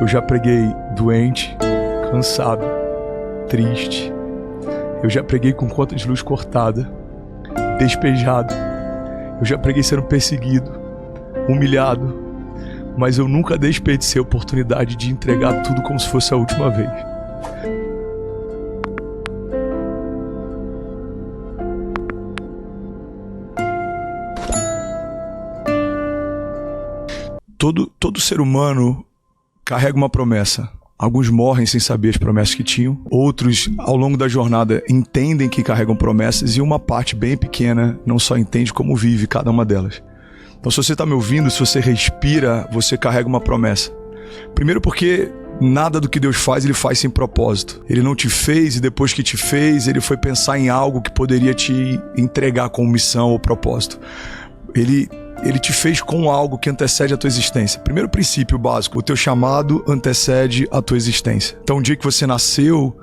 Eu já preguei doente, cansado, triste. Eu já preguei com conta de luz cortada, despejado. Eu já preguei sendo perseguido, humilhado. Mas eu nunca desperdicei a oportunidade de entregar tudo como se fosse a última vez. Todo ser humano carrega uma promessa. Alguns morrem sem saber as promessas que tinham. Outros, ao longo da jornada, entendem que carregam promessas. E uma parte bem pequena não só entende como vive cada uma delas. Então, se você está me ouvindo, se você respira, você carrega uma promessa. Primeiro porque nada do que Deus faz, Ele faz sem propósito. Ele não te fez e depois que te fez, Ele foi pensar em algo que poderia te entregar como missão ou propósito. Ele te fez com algo que antecede a tua existência. Primeiro princípio básico, o teu chamado antecede a tua existência. Então, o dia que você nasceu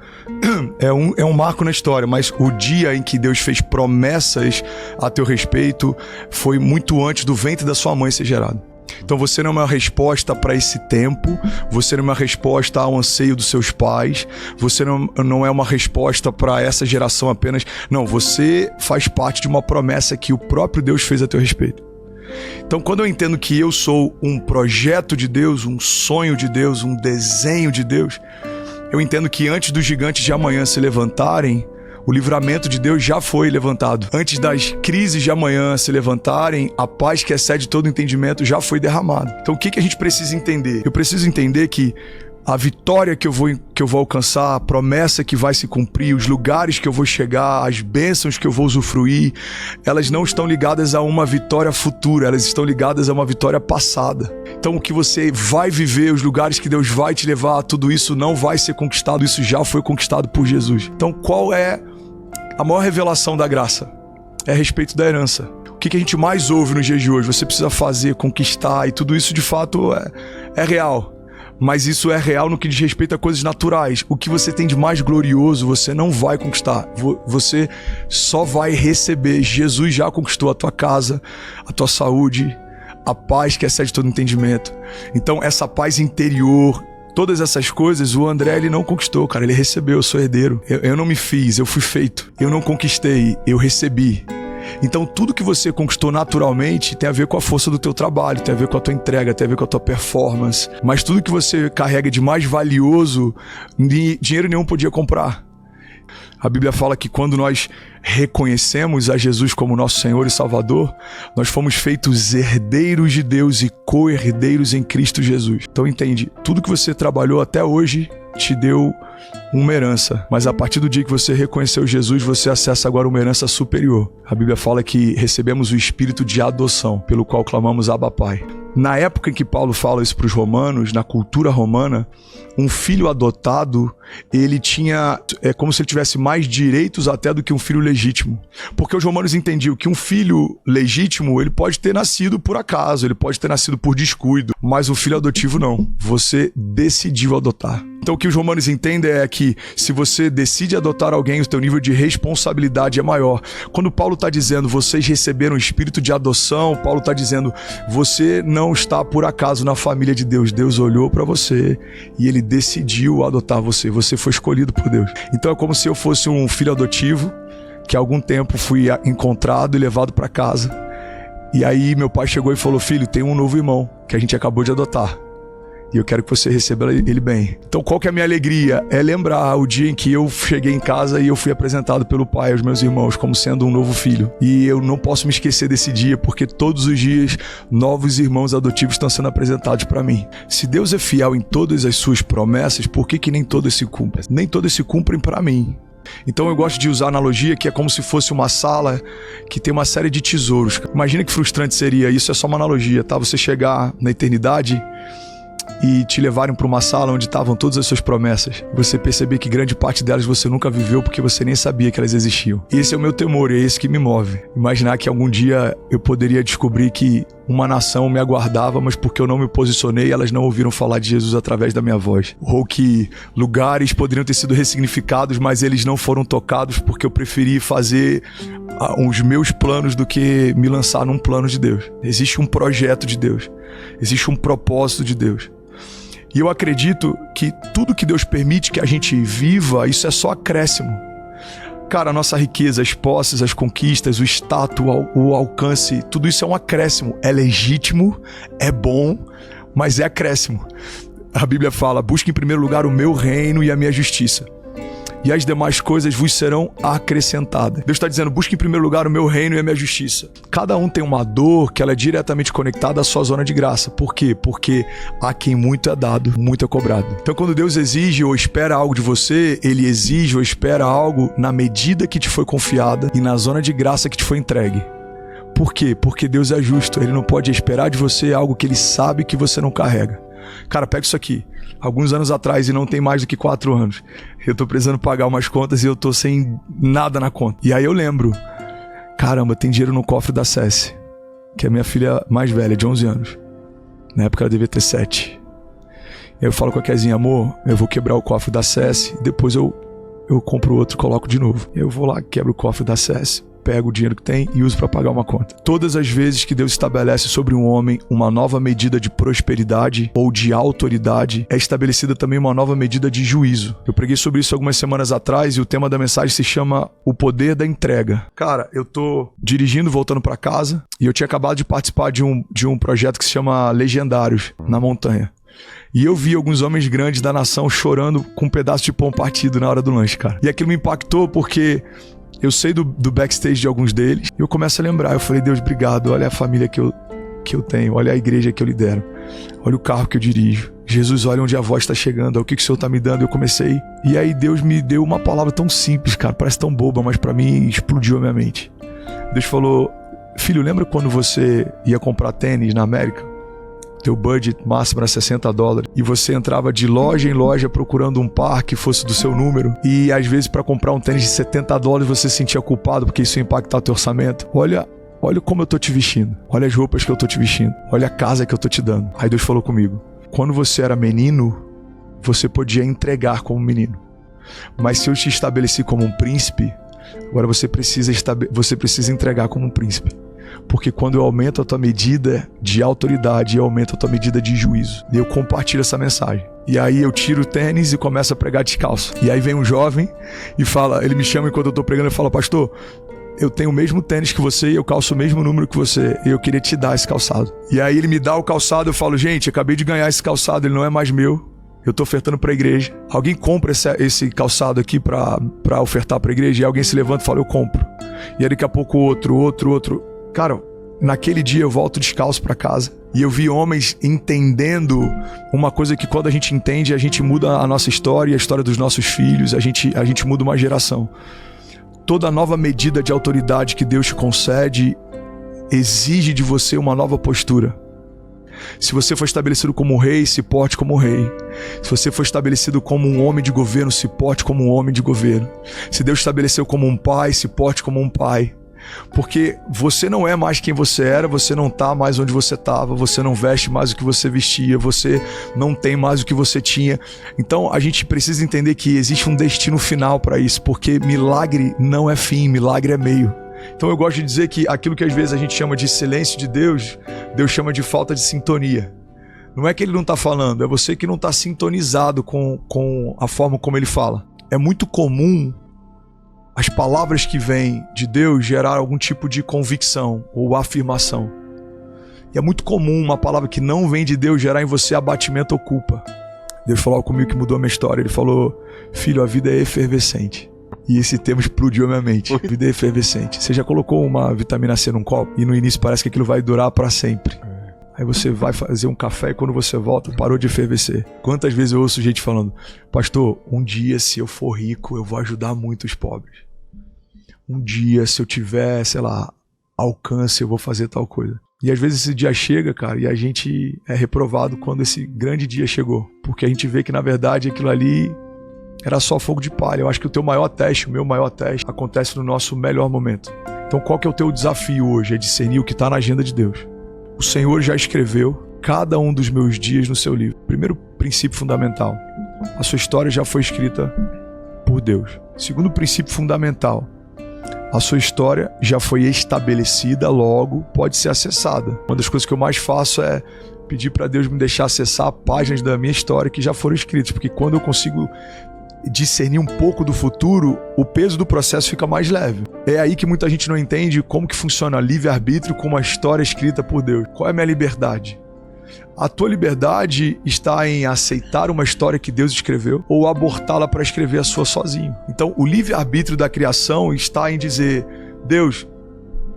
é um marco na história, mas o dia em que Deus fez promessas a teu respeito foi muito antes do ventre da sua mãe ser gerado. Então você não é uma resposta para esse tempo, você não é uma resposta ao anseio dos seus pais, você não é uma resposta para essa geração apenas. Não, você faz parte de uma promessa que o próprio Deus fez a teu respeito. Então, quando eu entendo que eu sou um projeto de Deus, um sonho de Deus, um desenho de Deus, eu entendo que antes dos gigantes de amanhã se levantarem, o livramento de Deus já foi levantado. Antes das crises de amanhã se levantarem, a paz que excede todo entendimento já foi derramada. Então, o que a gente precisa entender? Eu preciso entender que a vitória que eu vou alcançar, a promessa que vai se cumprir, os lugares que eu vou chegar, as bênçãos que eu vou usufruir, elas não estão ligadas a uma vitória futura, elas estão ligadas a uma vitória passada. Então o que você vai viver, os lugares que Deus vai te levar, tudo isso não vai ser conquistado, isso já foi conquistado por Jesus. Então qual é a maior revelação da graça? É a respeito da herança. O que a gente mais ouve nos dias de hoje? Você precisa fazer, conquistar, e tudo isso de fato é real. Mas isso é real no que diz respeito a coisas naturais. O que você tem de mais glorioso, você não vai conquistar. Você só vai receber. Jesus já conquistou a tua casa, a tua saúde, a paz que excede todo entendimento. Então, essa paz interior, todas essas coisas, o André, ele não conquistou, cara. Ele recebeu, eu sou herdeiro. Eu não me fiz, eu fui feito. Eu não conquistei, eu recebi. Então tudo que você conquistou naturalmente tem a ver com a força do teu trabalho, tem a ver com a tua entrega, tem a ver com a tua performance. Mas tudo que você carrega de mais valioso, dinheiro nenhum podia comprar. A Bíblia fala que quando nós reconhecemos a Jesus como nosso Senhor e Salvador, nós fomos feitos herdeiros de Deus e co-herdeiros em Cristo Jesus. Então entende, tudo que você trabalhou até hoje te deu uma herança, mas a partir do dia que você reconheceu Jesus, você acessa agora uma herança superior. A Bíblia fala que recebemos o espírito de adoção, pelo qual clamamos Abba Pai. Na época em que Paulo fala isso para os romanos, na cultura romana, um filho adotado, ele tinha, como se ele tivesse mais direitos até do que um filho legítimo. Porque os romanos entendiam que um filho legítimo, ele pode ter nascido por acaso, ele pode ter nascido por descuido, mas um filho adotivo não. Você decidiu adotar. Então o que os romanos entendem é que se você decide adotar alguém, o teu nível de responsabilidade é maior. Quando Paulo está dizendo, vocês receberam o espírito de adoção, Paulo está dizendo, você não está por acaso na família de Deus. Deus olhou para você e Ele decidiu adotar você. Você foi escolhido por Deus. Então é como se eu fosse um filho adotivo, que há algum tempo fui encontrado e levado para casa. E aí meu pai chegou e falou, filho, tem um novo irmão que a gente acabou de adotar. E eu quero que você receba ele bem. Então qual que é a minha alegria? É lembrar o dia em que eu cheguei em casa e eu fui apresentado pelo pai aos meus irmãos como sendo um novo filho. E eu não posso me esquecer desse dia, porque todos os dias novos irmãos adotivos estão sendo apresentados para mim. Se Deus é fiel em todas as suas promessas, por que nem todas se cumprem? Nem todas se cumprem para mim. Então eu gosto de usar a analogia que é como se fosse uma sala que tem uma série de tesouros. Imagina que frustrante seria, isso é só uma analogia, tá? Você chegar na eternidade e te levarem para uma sala onde estavam todas as suas promessas. Você perceber que grande parte delas você nunca viveu porque você nem sabia que elas existiam. Esse é o meu temor, é esse que me move. Imaginar que algum dia eu poderia descobrir que uma nação me aguardava, mas porque eu não me posicionei, elas não ouviram falar de Jesus através da minha voz. Ou que lugares poderiam ter sido ressignificados, mas eles não foram tocados porque eu preferi fazer os meus planos do que me lançar num plano de Deus. Existe um projeto de Deus. Existe um propósito de Deus. E eu acredito que tudo que Deus permite que a gente viva, isso é só acréscimo. Cara, a nossa riqueza, as posses, as conquistas, o status, o alcance, tudo isso é um acréscimo. É legítimo, é bom, mas é acréscimo. A Bíblia fala, busque em primeiro lugar o meu reino e a minha justiça, e as demais coisas vos serão acrescentadas. Deus está dizendo, busque em primeiro lugar o meu reino e a minha justiça. Cada um tem uma dor que ela é diretamente conectada à sua zona de graça. Por quê? Porque a quem muito é dado, muito é cobrado. Então quando Deus exige ou espera algo de você, Ele exige ou espera algo na medida que te foi confiada e na zona de graça que te foi entregue. Por quê? Porque Deus é justo. Ele não pode esperar de você algo que Ele sabe que você não carrega. Cara, pega isso aqui. Alguns anos atrás, e não tem mais do que 4 anos, eu tô precisando pagar umas contas e eu tô sem nada na conta. E aí eu lembro, caramba, tem dinheiro no cofre da Cessi, que é minha filha mais velha, de 11 anos. Na época ela devia ter 7. E aí eu falo com a Kezinha, amor, eu vou quebrar o cofre da Cessi, depois eu compro outro e coloco de novo. Eu vou lá, quebro o cofre da Cessi, pego o dinheiro que tem e uso para pagar uma conta. Todas as vezes que Deus estabelece sobre um homem uma nova medida de prosperidade ou de autoridade, é estabelecida também uma nova medida de juízo. Eu preguei sobre isso algumas semanas atrás e o tema da mensagem se chama O Poder da Entrega. Cara, eu tô dirigindo, voltando para casa, e eu tinha acabado de participar de um projeto que se chama Legendários, na montanha. E eu vi alguns homens grandes da nação chorando com um pedaço de pão partido na hora do lanche, cara. E aquilo me impactou porque eu sei do backstage de alguns deles e eu começo a lembrar. Eu falei, Deus, obrigado. Olha a família que eu tenho. Olha a igreja que eu lidero. Olha o carro que eu dirijo. Jesus, olha onde a voz está chegando. Olha o que o Senhor está me dando. Eu comecei. E aí Deus me deu uma palavra tão simples, cara. Parece tão boba, mas para mim explodiu a minha mente. Deus falou, filho, lembra quando você ia comprar tênis na América? Teu budget máximo era $60 e você entrava de loja em loja procurando um par que fosse do seu número, e às vezes para comprar um tênis de $70 você se sentia culpado porque isso ia impactar o teu orçamento. Olha como eu tô te vestindo, olha as roupas que eu tô te vestindo, olha a casa que eu tô te dando. Aí Deus falou comigo, quando você era menino, você podia entregar como menino, mas se eu te estabeleci como um príncipe, agora você precisa entregar como um príncipe. Porque quando eu aumento a tua medida de autoridade, eu aumento a tua medida de juízo. E eu compartilho essa mensagem. E aí eu tiro o tênis e começo a pregar descalço. E aí vem um jovem e fala, ele me chama enquanto eu tô pregando e fala, pastor, eu tenho o mesmo tênis que você e eu calço o mesmo número que você. E eu queria te dar esse calçado. E aí ele me dá o calçado, eu falo, gente, acabei de ganhar esse calçado, ele não é mais meu. Eu tô ofertando pra igreja. Alguém compra esse calçado aqui pra ofertar pra igreja? E alguém se levanta e fala, eu compro. E aí daqui a pouco outro. Cara, naquele dia eu volto descalço pra casa e eu vi homens entendendo uma coisa que quando a gente entende, a gente muda a nossa história e a história dos nossos filhos, a gente muda uma geração. Toda nova medida de autoridade que Deus te concede exige de você uma nova postura. Se você for estabelecido como rei, se porte como rei. Se você for estabelecido como um homem de governo, se porte como um homem de governo. Se Deus estabeleceu como um pai, se porte como um pai. Porque você não é mais quem você era, você não está mais onde você estava, você não veste mais o que você vestia, você não tem mais o que você tinha. Então a gente precisa entender que existe um destino final para isso, porque milagre não é fim, milagre é meio. Então eu gosto de dizer que aquilo que às vezes a gente chama de silêncio de Deus, Deus chama de falta de sintonia. Não é que Ele não está falando, é você que não está sintonizado com a forma como Ele fala. É muito comum as palavras que vêm de Deus gerar algum tipo de convicção ou afirmação. E é muito comum uma palavra que não vem de Deus gerar em você abatimento ou culpa. Deus falou comigo que mudou a minha história. Ele falou, filho, a vida é efervescente. E esse termo explodiu a minha mente. A vida é efervescente. Você já colocou uma vitamina C num copo e no início parece que aquilo vai durar para sempre. Aí você vai fazer um café e quando você volta, parou de efervescer. Quantas vezes eu ouço gente falando, pastor, um dia se eu for rico, eu vou ajudar muito os pobres. Um dia se eu tiver, sei lá, alcance, eu vou fazer tal coisa. E às vezes esse dia chega, cara, e a gente é reprovado quando esse grande dia chegou. Porque a gente vê que na verdade aquilo ali era só fogo de palha. Eu acho que o teu maior teste, o meu maior teste, acontece no nosso melhor momento. Então qual que é o teu desafio hoje? É discernir o que está na agenda de Deus. O Senhor já escreveu cada um dos meus dias no seu livro. Primeiro princípio fundamental, a sua história já foi escrita por Deus. Segundo princípio fundamental, a sua história já foi estabelecida, logo pode ser acessada. Uma das coisas que eu mais faço é pedir para Deus me deixar acessar páginas da minha história que já foram escritas, porque quando eu consigo discernir um pouco do futuro, o peso do processo fica mais leve. É aí que muita gente não entende como que funciona livre-arbítrio com uma história escrita por Deus. Qual é a minha liberdade? A tua liberdade está em aceitar uma história que Deus escreveu ou abortá-la para escrever a sua sozinho. Então, o livre-arbítrio da criação está em dizer: Deus,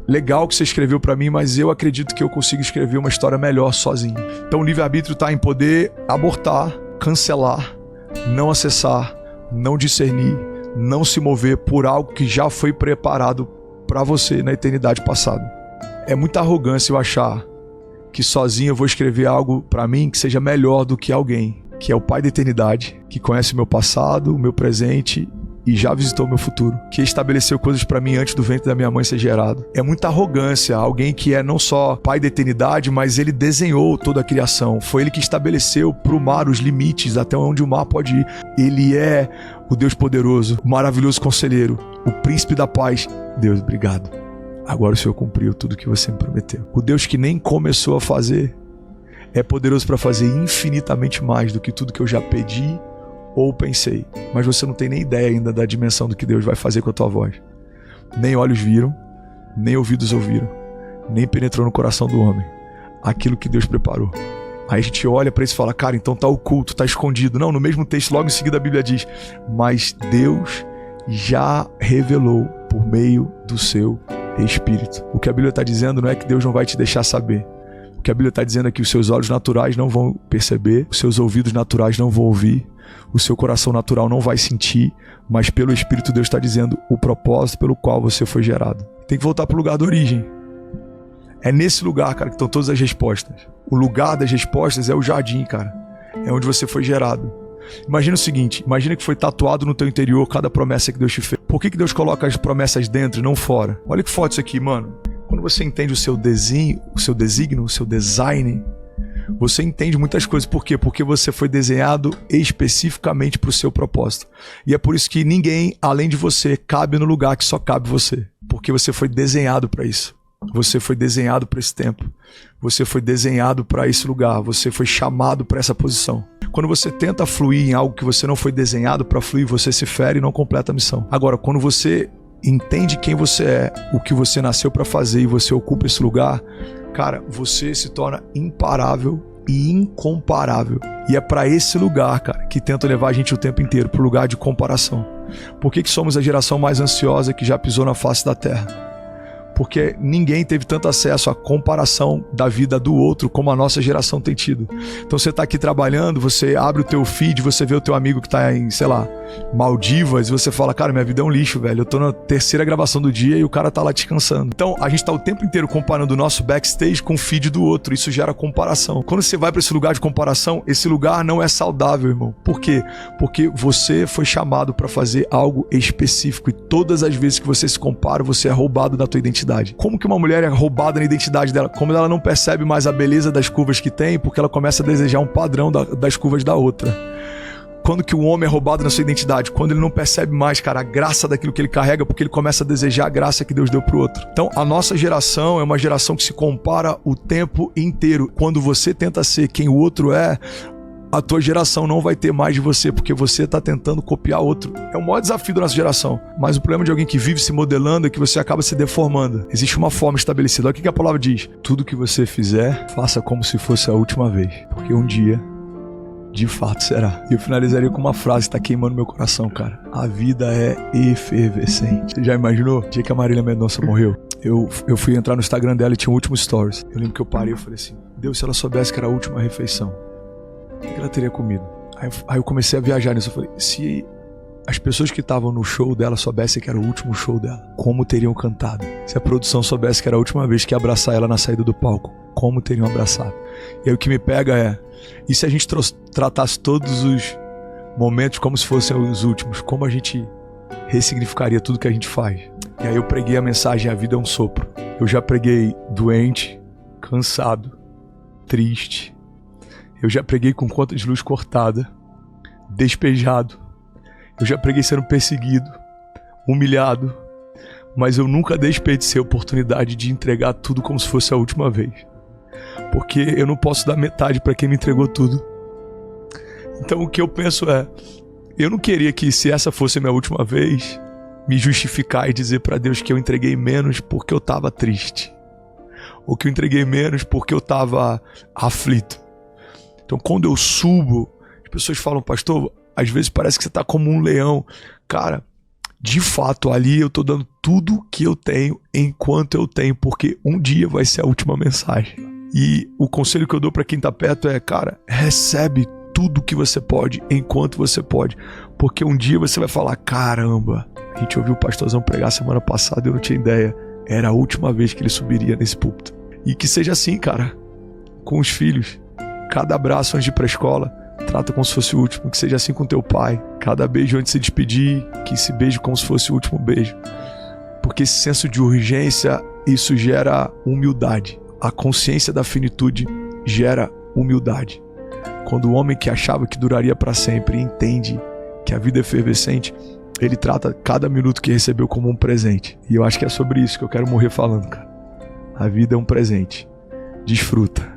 legal que você escreveu para mim, mas eu acredito que eu consigo escrever uma história melhor sozinho. Então, o livre-arbítrio está em poder abortar, cancelar, não acessar, não discernir, não se mover por algo que já foi preparado para você na eternidade passada. É muita arrogância eu achar que sozinho eu vou escrever algo para mim que seja melhor do que alguém, que é o Pai da eternidade, que conhece o meu passado, o meu presente e já visitou o meu futuro, que estabeleceu coisas para mim antes do ventre da minha mãe ser gerado. É muita arrogância alguém que é não só Pai da eternidade, mas ele desenhou toda a criação. Foi ele que estabeleceu para o mar os limites, até onde o mar pode ir. Ele é o Deus poderoso, o maravilhoso conselheiro, o príncipe da paz. Deus, obrigado. Agora o Senhor cumpriu tudo que você me prometeu. O Deus que nem começou a fazer é poderoso para fazer infinitamente mais do que tudo que eu já pedi ou pensei. Mas você não tem nem ideia ainda da dimensão do que Deus vai fazer com a tua voz. Nem olhos viram, nem ouvidos ouviram, nem penetrou no coração do homem aquilo que Deus preparou. Aí a gente olha para isso e fala: cara, então tá oculto, tá escondido. Não, no mesmo texto, logo em seguida a Bíblia diz: mas Deus já revelou por meio do seu Espírito. O que a Bíblia está dizendo não é que Deus não vai te deixar saber. O que a Bíblia está dizendo é que os seus olhos naturais não vão perceber, os seus ouvidos naturais não vão ouvir, o seu coração natural não vai sentir, mas pelo Espírito Deus está dizendo o propósito pelo qual você foi gerado. Tem que voltar para o lugar da origem. É nesse lugar, cara, que estão todas as respostas. O lugar das respostas é o jardim, cara. É onde você foi gerado. Imagina o seguinte, imagina que foi tatuado no teu interior cada promessa que Deus te fez. Por que Deus coloca as promessas dentro e não fora? Olha que foda isso aqui, mano. Quando você entende o seu desenho, o seu design, você entende muitas coisas. Por quê? Porque você foi desenhado especificamente para o seu propósito. E é por isso que ninguém, além de você, cabe no lugar que só cabe você. Porque você foi desenhado para isso. Você foi desenhado para esse tempo. Você foi desenhado para esse lugar. Você foi chamado para essa posição. Quando você tenta fluir em algo que você não foi desenhado para fluir, você se fere e não completa a missão. Agora, quando você entende quem você é, o que você nasceu para fazer e você ocupa esse lugar, cara, você se torna imparável e incomparável. E é para esse lugar, cara, que tenta levar a gente o tempo inteiro, para o lugar de comparação. Por que somos a geração mais ansiosa que já pisou na face da terra? Porque ninguém teve tanto acesso à comparação da vida do outro como a nossa geração tem tido. Então você está aqui trabalhando, você abre o teu feed, você vê o teu amigo que está em, sei lá, Maldivas, e você fala: cara, minha vida é um lixo, velho. Eu tô na terceira gravação do dia e o cara tá lá descansando. Então a gente está o tempo inteiro comparando o nosso backstage com o feed do outro. Isso gera comparação. Quando você vai para esse lugar de comparação, esse lugar não é saudável, irmão. Por quê? Porque você foi chamado para fazer algo específico, e todas as vezes que você se compara, você é roubado da tua identidade. Como que uma mulher é roubada na identidade dela? Como ela não percebe mais a beleza das curvas que tem, porque ela começa a desejar um padrão das curvas da outra. Quando que o homem é roubado na sua identidade? Quando ele não percebe mais, cara, a graça daquilo que ele carrega, porque ele começa a desejar a graça que Deus deu pro outro. Então, a nossa geração é uma geração que se compara o tempo inteiro. Quando você tenta ser quem o outro é, a tua geração não vai ter mais de você, porque você está tentando copiar outro. É o maior desafio da nossa geração. Mas o problema de alguém que vive se modelando é que você acaba se deformando. Existe uma forma estabelecida. Olha o que a palavra diz: tudo que você fizer, faça como se fosse a última vez, porque um dia, de fato, será. E eu finalizaria com uma frase que está queimando meu coração, cara. A vida é efervescente. Você já imaginou? O dia que a Marília Mendonça morreu, eu fui entrar no Instagram dela e tinha um último stories. Eu lembro que eu parei e falei assim: Deus, se ela soubesse que era a última refeição, o que ela teria comido? Aí eu comecei a viajar nisso. Eu falei: se as pessoas que estavam no show dela soubessem que era o último show dela, como teriam cantado? Se a produção soubesse que era a última vez que ia abraçar ela na saída do palco, como teriam abraçado? E aí o que me pega é: e se a gente tratasse todos os momentos como se fossem os últimos, como a gente ressignificaria tudo que a gente faz? E aí eu preguei a mensagem: a vida é um sopro. Eu já preguei doente, cansado, triste. Eu já preguei com conta de luz cortada, despejado. Eu já preguei sendo perseguido, humilhado. Mas eu nunca desperdicei a oportunidade de entregar tudo como se fosse a última vez. porque eu não posso dar metade para quem me entregou tudo. Então o que eu penso é, eu não queria que, se essa fosse a minha última vez, me justificar e dizer para Deus que eu entreguei menos porque eu estava triste, ou que eu entreguei menos porque eu estava aflito. Então quando eu subo, as pessoas falam, pastor, às vezes parece que você está como um leão. Cara, de fato, ali eu tô dando tudo que eu tenho enquanto eu tenho, porque um dia vai ser a última mensagem. E o conselho que eu dou para quem tá perto é, cara, recebe tudo que você pode enquanto você pode, porque um dia você vai falar, caramba, a gente ouviu o pastorzão pregar semana passada, eu não tinha ideia, era a última vez que ele subiria nesse púlpito. E que seja assim, cara, com os filhos, cada abraço antes de ir pra escola, trata como se fosse o último, que seja assim com teu pai, cada beijo antes de se despedir, que se beije como se fosse o último beijo, porque esse senso de urgência, isso gera humildade, a consciência da finitude gera humildade. Quando o homem que achava que duraria para sempre entende que a vida é efervescente, ele trata cada minuto que recebeu como um presente. E eu acho que é sobre isso que eu quero morrer falando, cara. A vida é um presente. Desfruta.